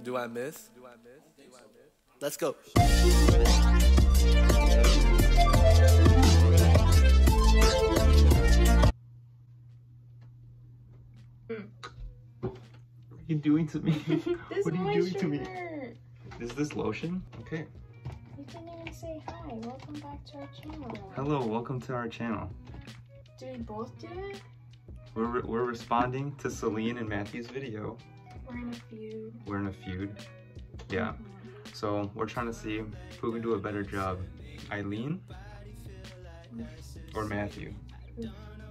Do I miss? Let's go. What are you doing to me? What are you doing to me? Shirt. Is this lotion? Okay. You didn't even say hi. Welcome back to our channel. Hello, welcome to our channel. Did we both do it? We're responding to Celine and Matthew's video. We're in a feud. We're in a feud. Yeah. So we're trying to see who can do a better job. Eileen or Matthew?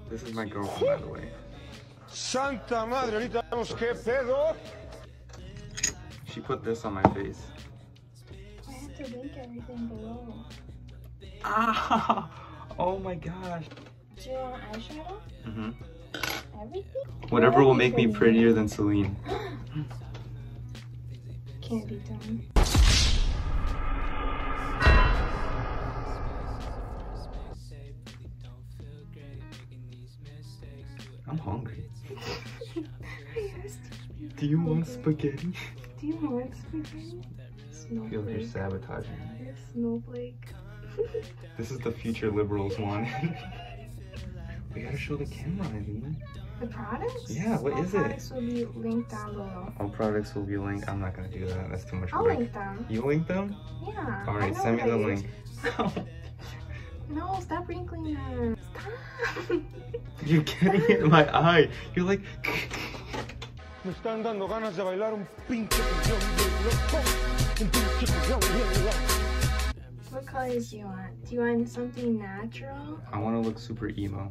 This is my girlfriend, by the way. Santa madre, ahorita vemos qué pedo. She put this on my face. I have to link everything below. Ah! Oh my gosh. Do you want eyeshadow? Mm-hmm. Everything? Whatever will make me prettier than Celine. Can't be done. I'm hungry. Do you want spaghetti? Do you want spaghetti? I feel like you're sabotaging me. You're a snowflake. This is the future liberals want. We gotta show the camera, Eileen. The products? Yeah, what is it? All products will be linked down below. All products will be linked. I'm not gonna do that. That's too much I'll work. link them. You link them? Yeah. Alright, send me the link. No, stop wrinkling her. Stop. You're getting it in my eye. You're like. Me están dando ganas de bailar un pinche canción bien loco. Un pinche canción bien loco. What colors do you want? Do you want something natural? I want to look super emo.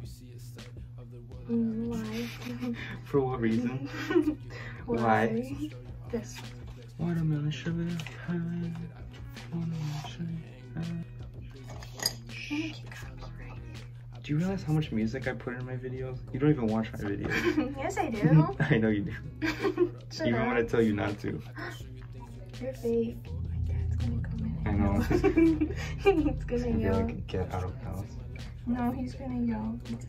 Why? For what reason? Why? This. Watermelon sugar high. Watermelon sugar high. Do you realize how much music I put in my videos? You don't even watch my videos. Yes, I do. I know you do. Even when I tell you not to. You're fake. My dad's gonna come in. I know. He's gonna Be yell. like, get out of the house. No, he's gonna yell because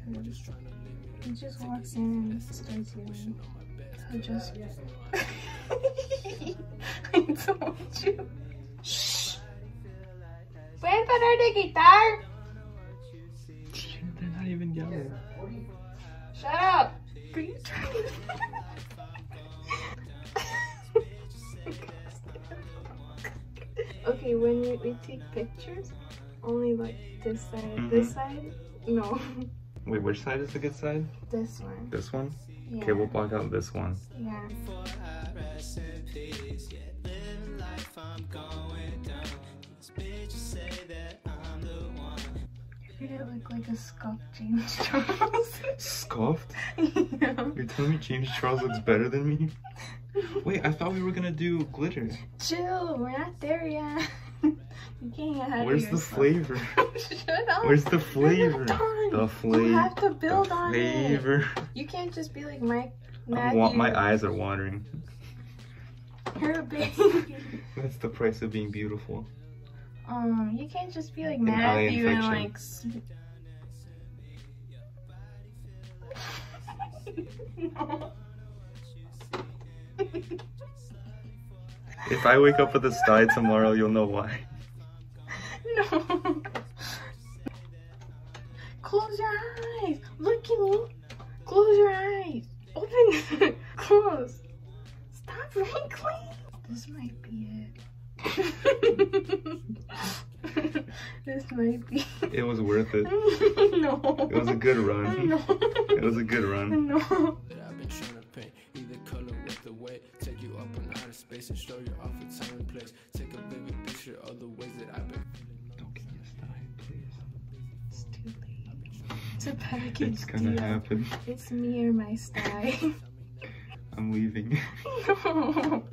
he just walks in and starts yelling. So just. I told you. Shh. ¿Pueden parar de gritar? They're not even yelling. Shut up! Are you trying Okay, when we take pictures, only like this side. This side? No. Wait, which side is the good side? This one. This one? Yeah. Okay, we'll block out this one. Yeah. You're gonna look like a scuffed James Charles. Scuffed? Yeah. You're telling me James Charles looks better than me? Wait, I thought we were gonna do glitter. Chill, we're not there yet. You can't get ahead Where's of the yourself. flavor? Shut up. Where's the flavor? The flavor. You have to build on flavor. it. You can't just be like Matthew. My eyes are watering. You're a baby. That's the price of being beautiful. You can't just be like An eye Matthew and infection. like. No. If I wake up with a stye tomorrow, you'll know why. No. Close your eyes. Look at me. Close your eyes. Open it. Close. Stop wrinkling. This might be it. This might be. It was worth it. No. It was a good run. No. It was a good run. No. I've been trying to paint either color with the weight, take you up in outer space and show you off a time and place. Take a vivid picture of the ways that I've been. Don't give me a stye, please. It's too late. It's a package It's gonna deal. happen. It's me or my stye. I'm leaving. No.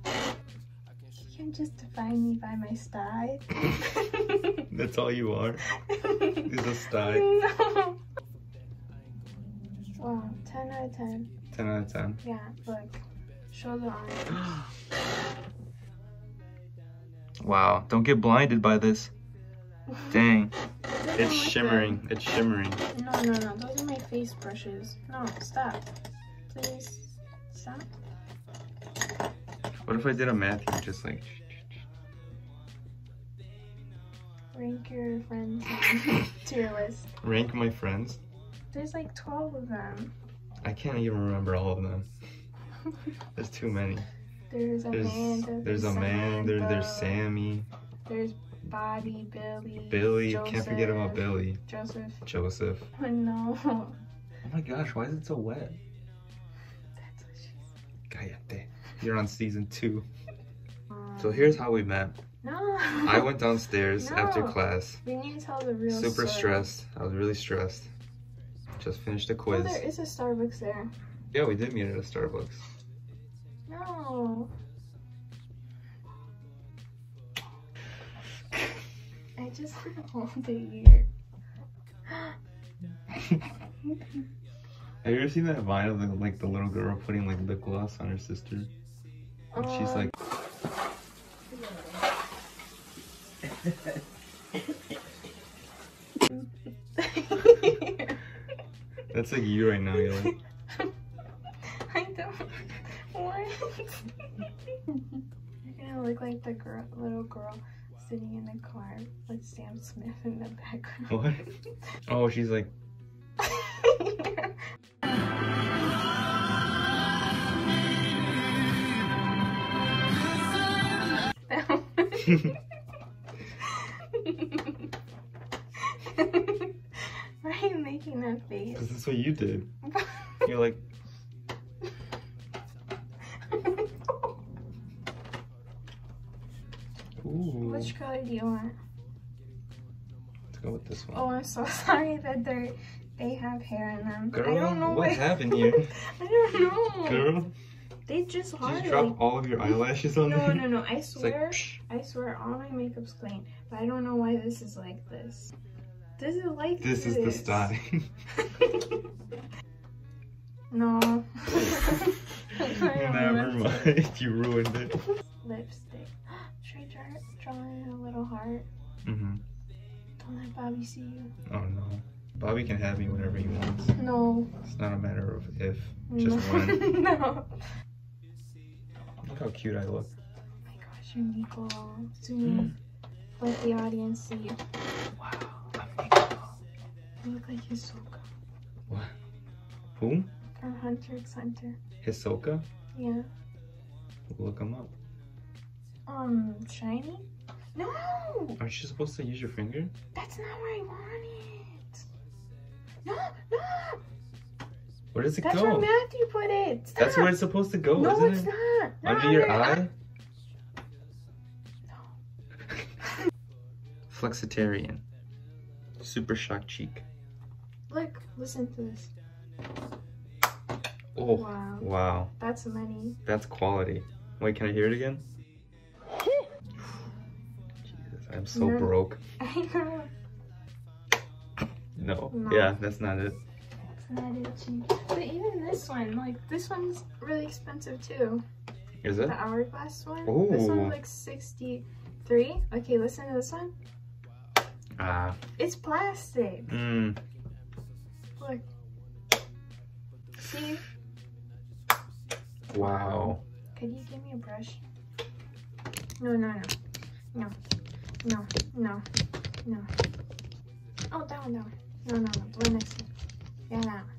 You can't just define me by my stye. That's all you are. Is a stye. No. Wow, 10 out of 10. 10 out of 10. Yeah, look. Show the orange. Wow, don't get blinded by this. Dang. Those It's are my shimmering. It's shimmering. No, those are my face brushes. No, stop. Please stop. What if I did a Matthew just like... Rank your friends to your list. Rank my friends? There's like 12 of them. I can't even remember all of them. There's too many. There's Amanda. There's Amanda. There's Sammy. There's Bobby, Billy. Billy. Joseph, Can't forget about Billy. Joseph. Oh No. Oh my gosh, why is it so wet? That's what she said. Cállate. You're on season 2. So here's how we met. No. I went downstairs No. after class. We need to tell the real Super story. stressed. I was really stressed. Just finished the Oh, quiz. there is a Starbucks there. Yeah, we did meet at a Starbucks. No. I just hold it here. Have you ever seen that Vine of the little girl putting like lip gloss on her sister? And she's like... That's like you right now, you're like... I don't. What? You're gonna look like the little girl sitting in the car with Sam Smith in the background. What? Oh, she's like... Why are you making that face? Because that's what you did. You're like... Ooh. Which color do you want? Let's go with this one. Oh, I'm so sorry that they have hair in them. Girl, I don't know what happened here? I don't know. Girl, They just hard. did you drop all of your eyelashes on there? No. I It's swear, like, I swear, all my makeup's clean, but I don't know why this is like this. This is like this is the style. No. Never mind, you ruined it. Lipstick. Should I draw in a little heart? Mm-hmm. Don't let Bobby see you. Oh no. Bobby can have me whenever he wants. No. It's not a matter of if, just No. when. No. Look how cute I look. Oh my gosh, you're Nico. Zoom in. Let the audience see you. Wow, I'm Nico. You look like Hisoka What? Who? from Hunter x Hunter. Hisoka? Yeah. Look him up. Shiny? No! Aren't you supposed to use your finger? That's not where I want it. No! Where does it That's go? where Matthew put it. Stop. That's where it's supposed to go, No, isn't it's it? not. Not Under your eye. eye? No. Flexitarian. Super shock cheek. Look, listen to this. Oh, Wow. wow. That's money. That's quality. Wait, can I hear it again? Jesus, I'm so No. broke. I know. No. No. Yeah, that's not it. It's not itchy. But even this one, like, this one's really expensive too. Is it? The hourglass one. Ooh. This one's like 63. Okay, listen to this one. Ah. It's plastic. Mmm. Look. See? Wow. Could you give me a brush? No. Oh, that one. No. The one next to it. Yeah, that one.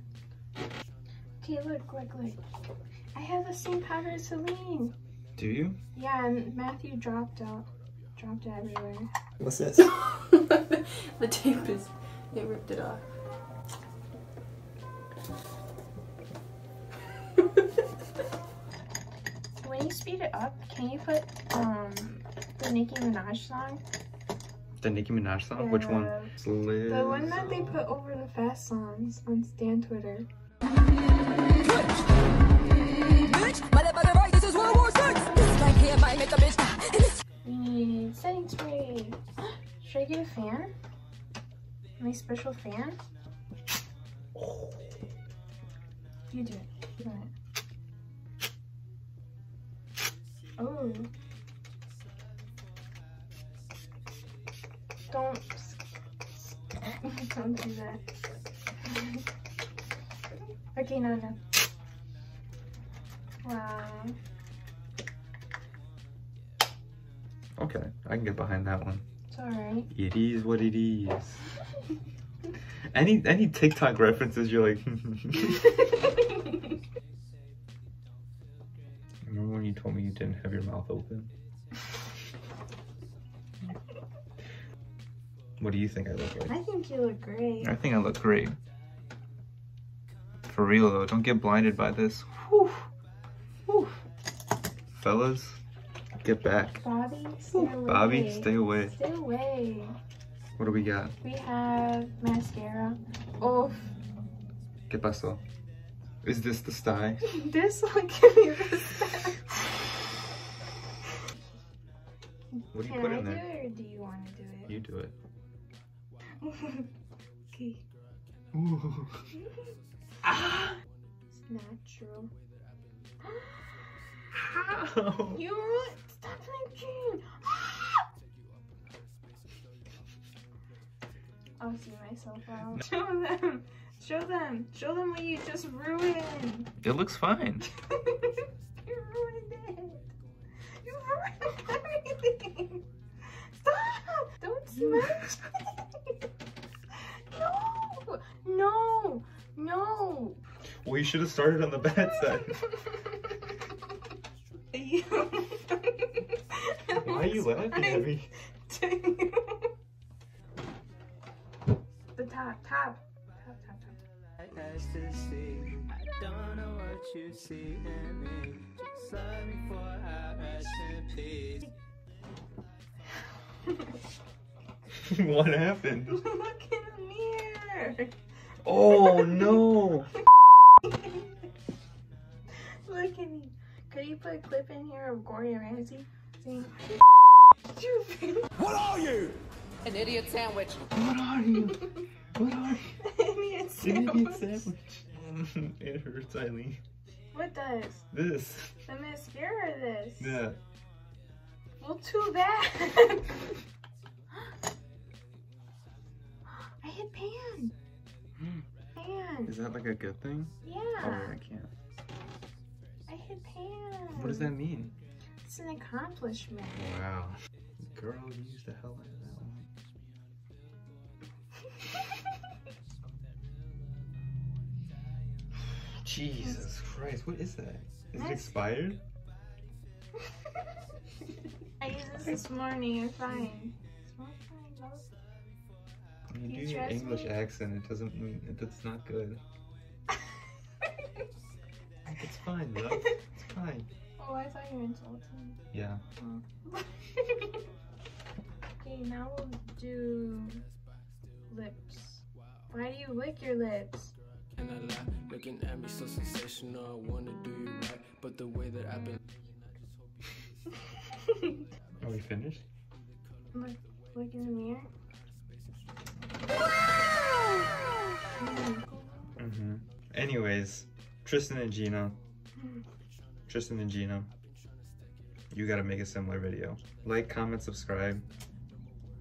Okay, look. I have the same powder as Celine. Do you? Yeah, and Matthew dropped it everywhere. What's this? The tape is, it ripped it off. When you speed it up, can you put the Nicki Minaj song? The Nicki Minaj song? Which one? The one that they put over the fast songs on Stan Twitter. We need setting spray. Should I get a fan? My special fan? You do it. You do it. Oh. Don't do that. Okay, no. Wow. Okay, I can get behind that one. It's alright. It is what it is. Any TikTok references, you're like. Remember when you told me you didn't have your mouth open? What do you think I look like? I think you look great. I think I look great. For real though, don't get blinded by this. Whew. Whew. Fellas, get back. Bobby, stay away. Bobby, stay away. Stay away. What do we got? We have mascara. Oh. ¿Qué pasó? Is this the stye? This one, give me this. What do you Can put I in do there? it or do you want to do it? You do it. Okay. Ooh. Ah! It's natural. How? You stop flinching. I'll see myself out. Show them. Show them. Show them what you just ruined. It looks fine. You ruined it. You ruined everything. Stop. Don't smash. No. No. No. Well, you should have started on the bad side. Why are you laughing at me? The top. Ecstasy. I don't know what you see in me. Just love me for our rest in peace. What happened? Look in the mirror. Oh no! Look at me. Could you put a clip in here of Gordon Ramsay saying, What are you? An idiot sandwich. What are you? What are you? Idiot sandwich. Sandwich. It hurts, Eileen. What does? This. The mascara or this? Yeah. Well, too bad. I hit pan. Pan. Is that like a good thing? Yeah. Oh, I can't. I hit pan. What does that mean? It's an accomplishment. Wow. Girl, you used the hell out of that one. Jesus Christ, what is that? Is it expired? I used this morning. It's fine. It's not fine, love. When you You do your trust English me? accent, it doesn't mean it's not good. It's fine, love. It's fine. Oh, I thought you were insulting. Yeah. Oh. Okay, now we'll do lips. Why do you lick your lips? And I lie, looking at me so sensational. I wanna do you right, but the way that I've been. Are we finished? Look in the mirror. Mm-hmm. Anyways, Tristan and Gina, you gotta make a similar video. Like, comment, subscribe.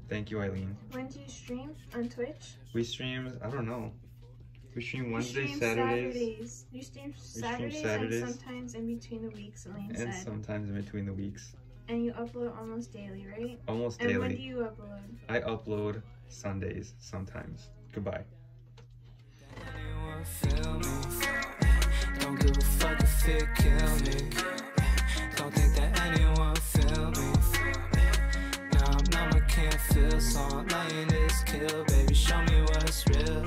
Thank you, Eileen. When do you stream? On Twitch? We stream, I don't know. We stream Wednesdays, You stream Saturdays. You stream stream Saturdays Saturdays. and sometimes in between the weeks, Elaine And said. sometimes in between the weeks. And you upload almost daily, right? Almost And daily. when do you upload? I upload Sundays sometimes. Goodbye. Anyone feel me? Don't give a fuck if it kill me. Don't think that anyone feel me. Now I'm numb, I can't feel, so I'm lying this kill. Baby, show me what's real.